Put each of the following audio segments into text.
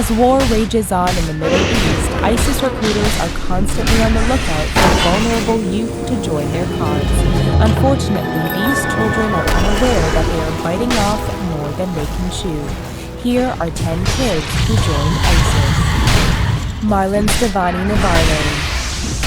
As war rages on in the Middle East, ISIS recruiters are constantly on the lookout for vulnerable youth to join their cause. Unfortunately, these children are unaware that they are biting off more than they can chew. Here are 10 kids who joined ISIS. Marlene Stevani Navarlane.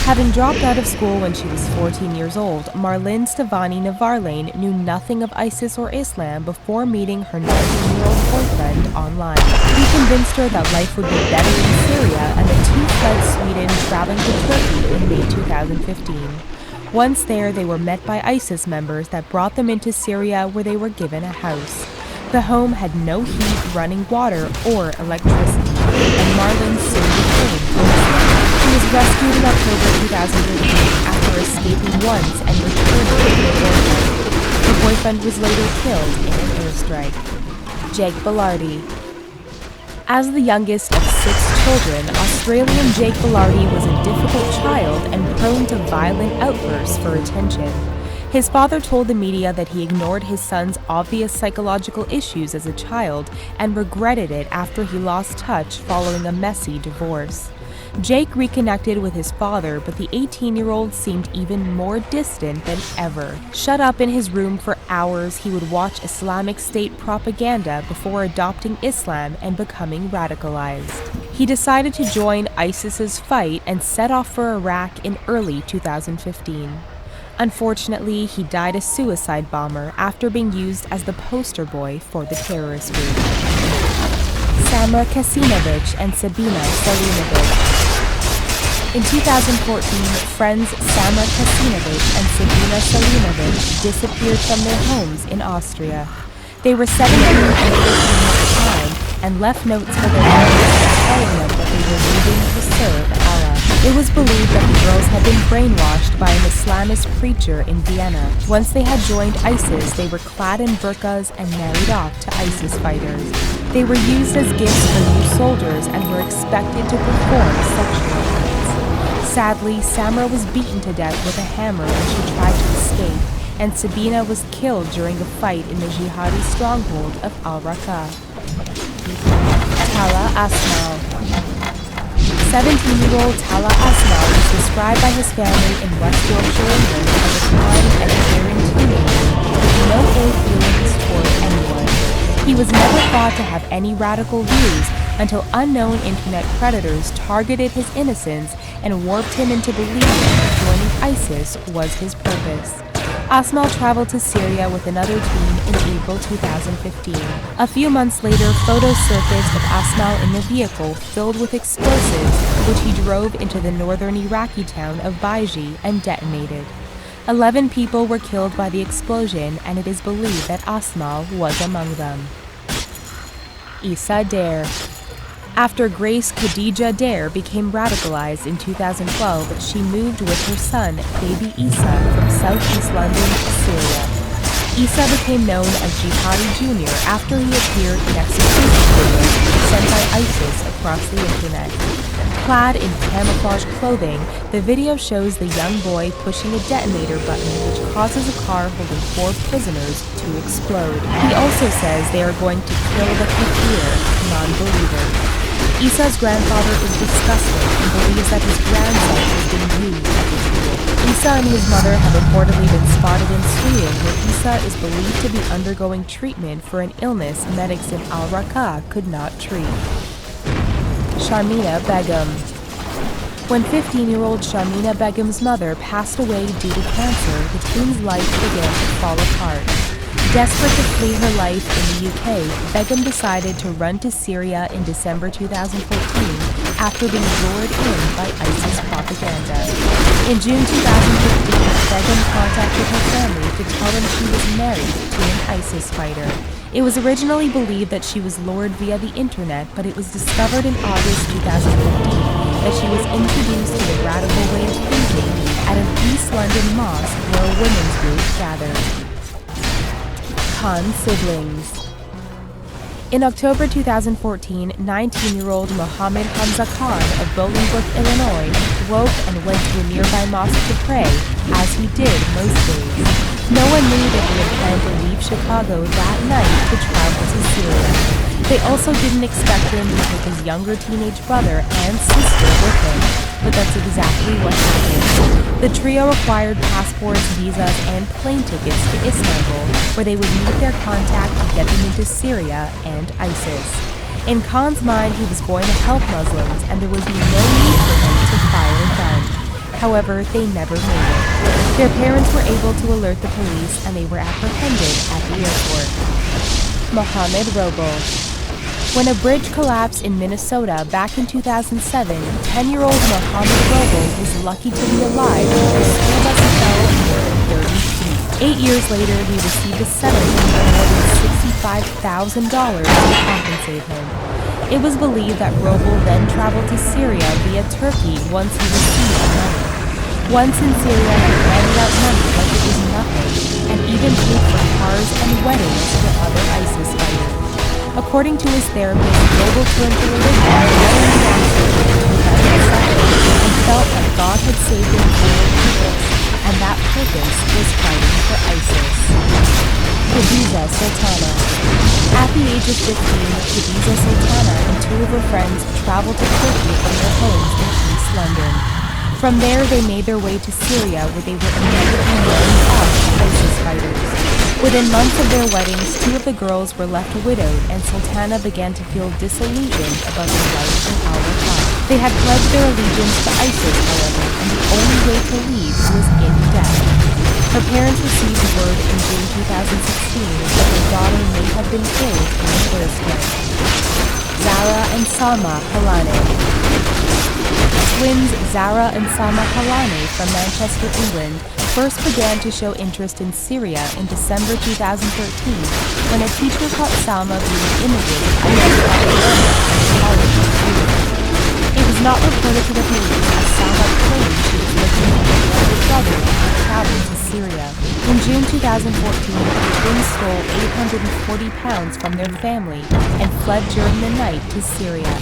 Having dropped out of school when she was 14 years old, Marlene Stevani Navarlane knew nothing of ISIS or Islam before meeting her 19-year-old boyfriend online. He convinced her that life would be better in Syria, and the two fled Sweden, traveling to Turkey in May 2015. Once there, they were met by ISIS members that brought them into Syria, where they were given a house. The home had no heat, running water, or electricity, and Marlene soon became homeless. She was rescued in October 2013 after escaping once and returned with her boyfriend. Her boyfriend was later killed in an airstrike. Jake Belardi. As the youngest of 6 children, Australian Jake Belardi was a difficult child and prone to violent outbursts for attention. His father told the media that he ignored his son's obvious psychological issues as a child and regretted it after he lost touch following a messy divorce. Jake reconnected with his father, but the 18-year-old seemed even more distant than ever. Shut up in his room for hours, he would watch Islamic State propaganda before adopting Islam and becoming radicalized. He decided to join ISIS's fight and set off for Iraq in early 2015. Unfortunately, he died a suicide bomber after being used as the poster boy for the terrorist group. Samra Kasinovic and Sabina Selimovic. In 2014, friends Samra Kasinovic and Sabina Selimovic disappeared from their homes in Austria. They were 17 and 15 at the time and left notes for their parents telling them that they were leaving to serve Allah. It was believed that the girls had been brainwashed by an Islamist preacher in Vienna. Once they had joined ISIS, they were clad in burqas and married off to ISIS fighters. They were used as gifts for new soldiers and were expected to perform sexual acts. Sadly, Samra was beaten to death with a hammer when she tried to escape, and Sabina was killed during a fight in the jihadi stronghold of Al-Raqqa. Tala Asmal. 17-year-old Tala Asmal was described by his family in West Yorkshire, England as a kind and caring teenager with no ill feelings toward anyone. He was never thought to have any radical views until unknown internet predators targeted his innocence and warped him into believing that joining ISIS was his purpose. Asmal traveled to Syria with another team in April 2015. A few months later, photos surfaced of Asmal in a vehicle filled with explosives, which he drove into the northern Iraqi town of Baiji and detonated. 11 people were killed by the explosion, and it is believed that Asmal was among them. Issa Dare. After Grace Khadija Dare became radicalized in 2012, she moved with her son, baby Issa, from southeast London to Syria. Issa became known as Jihadi Jr. after he appeared in execution videos sent by ISIS across the internet. Clad in camouflage clothing, the video shows the young boy pushing a detonator button which causes a car holding 4 prisoners to explode. He also says they are going to kill the kafir, non-believer. Issa's grandfather is disgusted and believes that his grandson is being used as a tool. Issa and his mother have reportedly been spotted in Sweden, where Issa is believed to be undergoing treatment for an illness medics in Al-Raqqa could not treat. Sharmina Begum. When 15-year-old Sharmina Begum's mother passed away due to cancer, the teen's life began to fall apart. Desperate to flee her life in the UK, Begum decided to run to Syria in December 2014 after being lured in by ISIS propaganda. In June 2015, Begum contacted her family to tell them she was married to an ISIS fighter. It was originally believed that she was lured via the internet, but it was discovered in August 2015 that she was introduced to the radical way of thinking at an East London mosque where a women's group gathered. Khan siblings. In October 2014, 19-year-old Mohammed Hamza Khan of Bolingbrook, Illinois, woke and went to a nearby mosque to pray, as he did most days. No one knew that they had planned to leave Chicago that night to travel to Syria. They also didn't expect him to take his younger teenage brother and sister with him, but that's exactly what happened. The trio acquired passports, visas, and plane tickets to Istanbul, where they would meet their contact to get them into Syria and ISIS. In Khan's mind, he was going to help Muslims, and there would be no need for him to fire a gun. However, they never made it. Their parents were able to alert the police, and they were apprehended at the airport. Mohammed Robel. When a bridge collapsed in Minnesota back in 2007, 10-year-old Mohammed Robel was lucky to be alive after a school bus fell more than 30 feet. 8 years later, he received a settlement of more than $65,000 to compensate him. It was believed that Robel then traveled to Syria via Turkey once he received the money. Once in Syria, he handed out money like it was nothing, and even paid for cars and weddings for other ISIS fighters. According to his therapist, Robel turned to religion and felt that God had saved him for a purpose, and that purpose was fighting for ISIS. Khadija Sultana. At the age of 15, Khadija Sultana and two of her friends traveled to Turkey from their homes in East London. From there, they made their way to Syria, where they were immediately married off to ISIS fighters. Within months of their weddings, two of the girls were left widowed, and Sultana began to feel disillusioned about their life in Al-Raqqa. They had pledged their allegiance to ISIS, however, and the only way to leave was in death. Her parents received word in June 2016 that their daughter may have been killed in the first place. Zara and Salma Halane. Twins Zara and Salma Halane from Manchester, England, first began to show interest in Syria in December 2013 when a teacher caught Salma viewing images of ISIS propaganda. It was not reported to the police as Salma claimed she was looking for her older brother and traveled to Syria. In June 2014, the twins stole £840 from their family and fled during the night to Syria.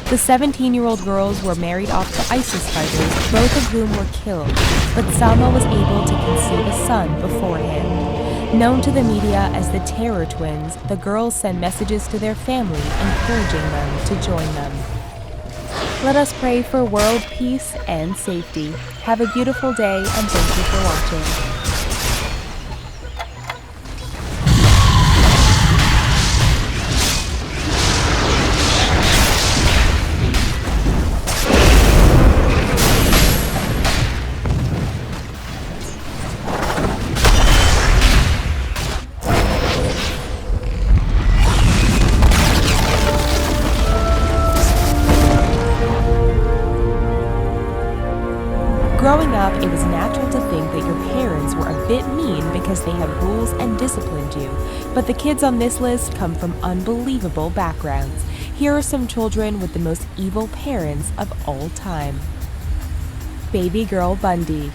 The 17-year-old girls were married off to ISIS fighters, both of whom were killed, but Salma was able to conceive a son beforehand. Known to the media as the Terror Twins, the girls send messages to their family encouraging them to join them. Let us pray for world peace and safety. Have a beautiful day, and thank you for watching. Growing up, it was natural to think that your parents were a bit mean because they had rules and disciplined you. But the kids on this list come from unbelievable backgrounds. Here are some children with the most evil parents of all time. Baby Girl Bundy.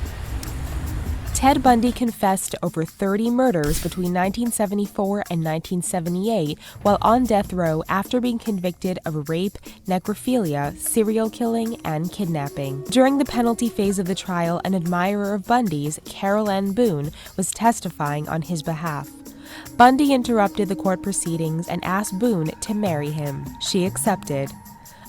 Ted Bundy confessed to over 30 murders between 1974 and 1978 while on death row after being convicted of rape, necrophilia, serial killing, and kidnapping. During the penalty phase of the trial, an admirer of Bundy's, Carol Ann Boone, was testifying on his behalf. Bundy interrupted the court proceedings and asked Boone to marry him. She accepted.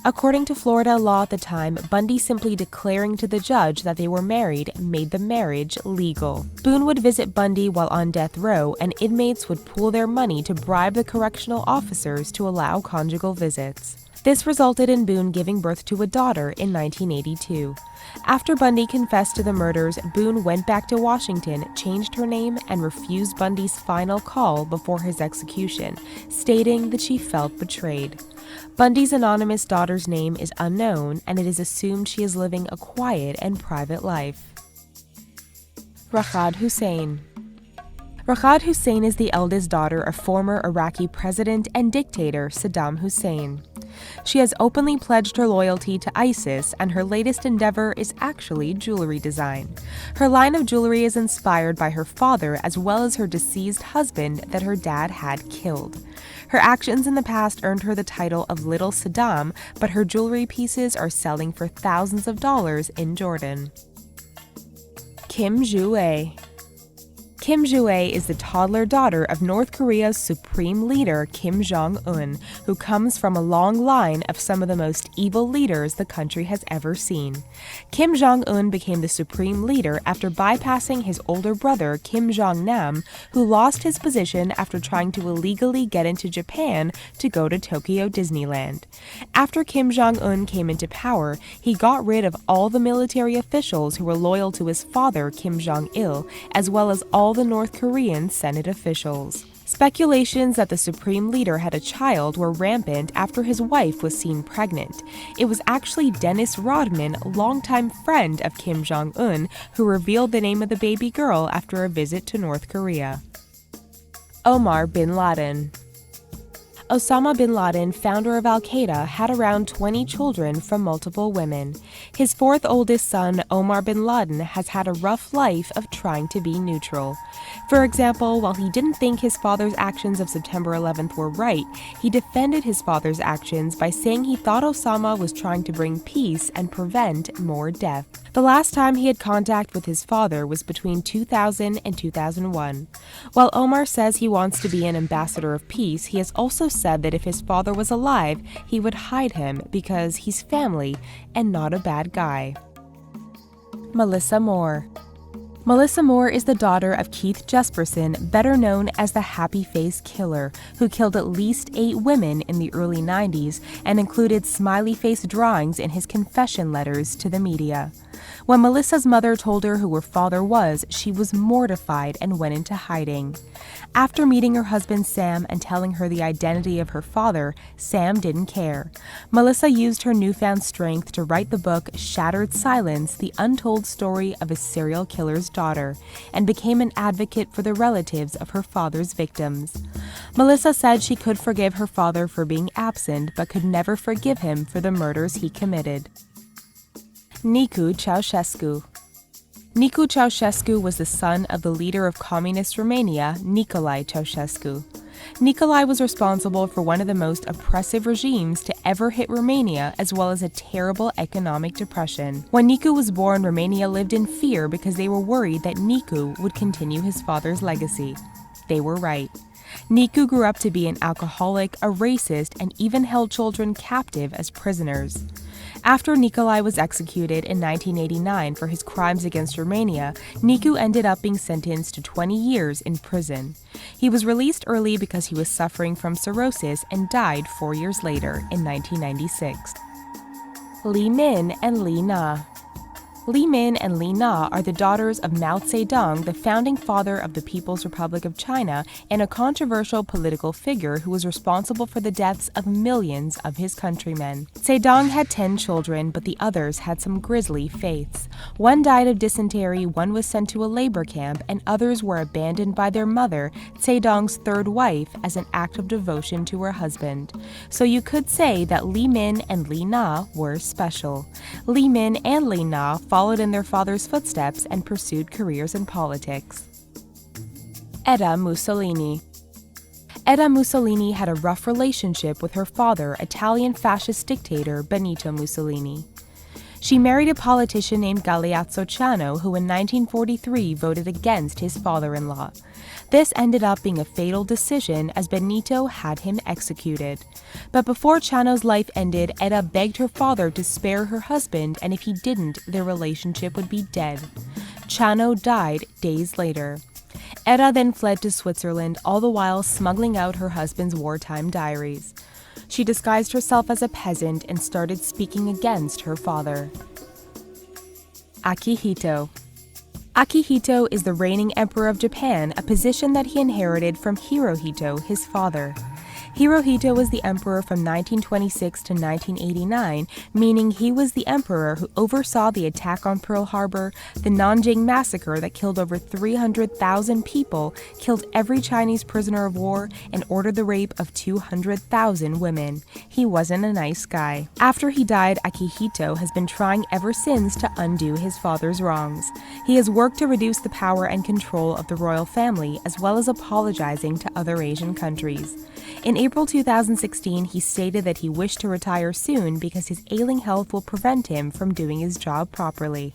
According to Florida law at the time, Bundy simply declaring to the judge that they were married made the marriage legal. Boone would visit Bundy while on death row, and inmates would pool their money to bribe the correctional officers to allow conjugal visits. This resulted in Boone giving birth to a daughter in 1982. After Bundy confessed to the murders, Boone went back to Washington, changed her name, and refused Bundy's final call before his execution, stating that she felt betrayed. Bundy's anonymous daughter's name is unknown, and it is assumed she is living a quiet and private life. Rashad Hussein. Rashad Hussein is the eldest daughter of former Iraqi president and dictator Saddam Hussein. She has openly pledged her loyalty to ISIS, and her latest endeavor is actually jewelry design. Her line of jewelry is inspired by her father as well as her deceased husband that her dad had killed. Her actions in the past earned her the title of Little Saddam, but her jewelry pieces are selling for thousands of dollars in Jordan. Kim Joo-ae. Kim Joo-ae is the toddler daughter of North Korea's supreme leader Kim Jong-un, who comes from a long line of some of the most evil leaders the country has ever seen. Kim Jong-un became the supreme leader after bypassing his older brother Kim Jong-nam, who lost his position after trying to illegally get into Japan to go to Tokyo Disneyland. After Kim Jong-un came into power, he got rid of all the military officials who were loyal to his father Kim Jong-il, as well as all the North Korean Senate officials. Speculations that the supreme leader had a child were rampant after his wife was seen pregnant. It was actually Dennis Rodman, a longtime friend of Kim Jong-un, who revealed the name of the baby girl after a visit to North Korea. Omar bin Laden. Osama bin Laden, founder of Al-Qaeda, had around 20 children from multiple women. His fourth oldest son, Omar bin Laden, has had a rough life of trying to be neutral. For example, while he didn't think his father's actions of September 11th were right, he defended his father's actions by saying he thought Osama was trying to bring peace and prevent more death. The last time he had contact with his father was between 2000 and 2001. While Omar says he wants to be an ambassador of peace, he has also said that if his father was alive, he would hide him because he's family and not a bad guy. Melissa Moore. Melissa Moore is the daughter of Keith Jesperson, better known as the Happy Face Killer, who killed at least 8 women in the early 90s and included smiley face drawings in his confession letters to the media. When Melissa's mother told her who her father was, she was mortified and went into hiding. After meeting her husband Sam and telling her the identity of her father, Sam didn't care. Melissa used her newfound strength to write the book Shattered Silence: The Untold Story of a Serial Killer's Daughter, and became an advocate for the relatives of her father's victims. Melissa said she could forgive her father for being absent, but could never forgive him for the murders he committed. Nicu Ceausescu. Nicu Ceausescu was the son of the leader of Communist Romania, Nicolae Ceausescu. Nicolae was responsible for one of the most oppressive regimes to ever hit Romania, as well as a terrible economic depression. When Nicu was born, Romania lived in fear because they were worried that Nicu would continue his father's legacy. They were right. Nicu grew up to be an alcoholic, a racist, and even held children captive as prisoners. After Nicolae was executed in 1989 for his crimes against Romania, Nicu ended up being sentenced to 20 years in prison. He was released early because he was suffering from cirrhosis and died 4 years later in 1996. Li Min and Li Na. Li Min and Li Na are the daughters of Mao Zedong, the founding father of the People's Republic of China, and a controversial political figure who was responsible for the deaths of millions of his countrymen. Zedong had 10 children, but the others had some grisly faiths. One died of dysentery, one was sent to a labor camp, and others were abandoned by their mother, Zedong's third wife, as an act of devotion to her husband. So you could say that Li Min and Li Na were special. Li Min and Li Na followed in their father's footsteps and pursued careers in politics. Edda Mussolini. Edda Mussolini had a rough relationship with her father, Italian fascist dictator Benito Mussolini. She married a politician named Galeazzo Ciano, who in 1943 voted against his father-in-law. This ended up being a fatal decision as Benito had him executed. But before Ciano's life ended, Edda begged her father to spare her husband, and if he didn't, their relationship would be dead. Ciano died days later. Edda then fled to Switzerland, all the while smuggling out her husband's wartime diaries. She disguised herself as a peasant and started speaking against her father. Akihito. Akihito is the reigning emperor of Japan, a position that he inherited from Hirohito, his father. Hirohito was the emperor from 1926 to 1989, meaning he was the emperor who oversaw the attack on Pearl Harbor, the Nanjing massacre that killed over 300,000 people, killed every Chinese prisoner of war, and ordered the rape of 200,000 women. He wasn't a nice guy. After he died, Akihito has been trying ever since to undo his father's wrongs. He has worked to reduce the power and control of the royal family, as well as apologizing to other Asian countries. In April 2016, he stated that he wished to retire soon because his ailing health will prevent him from doing his job properly.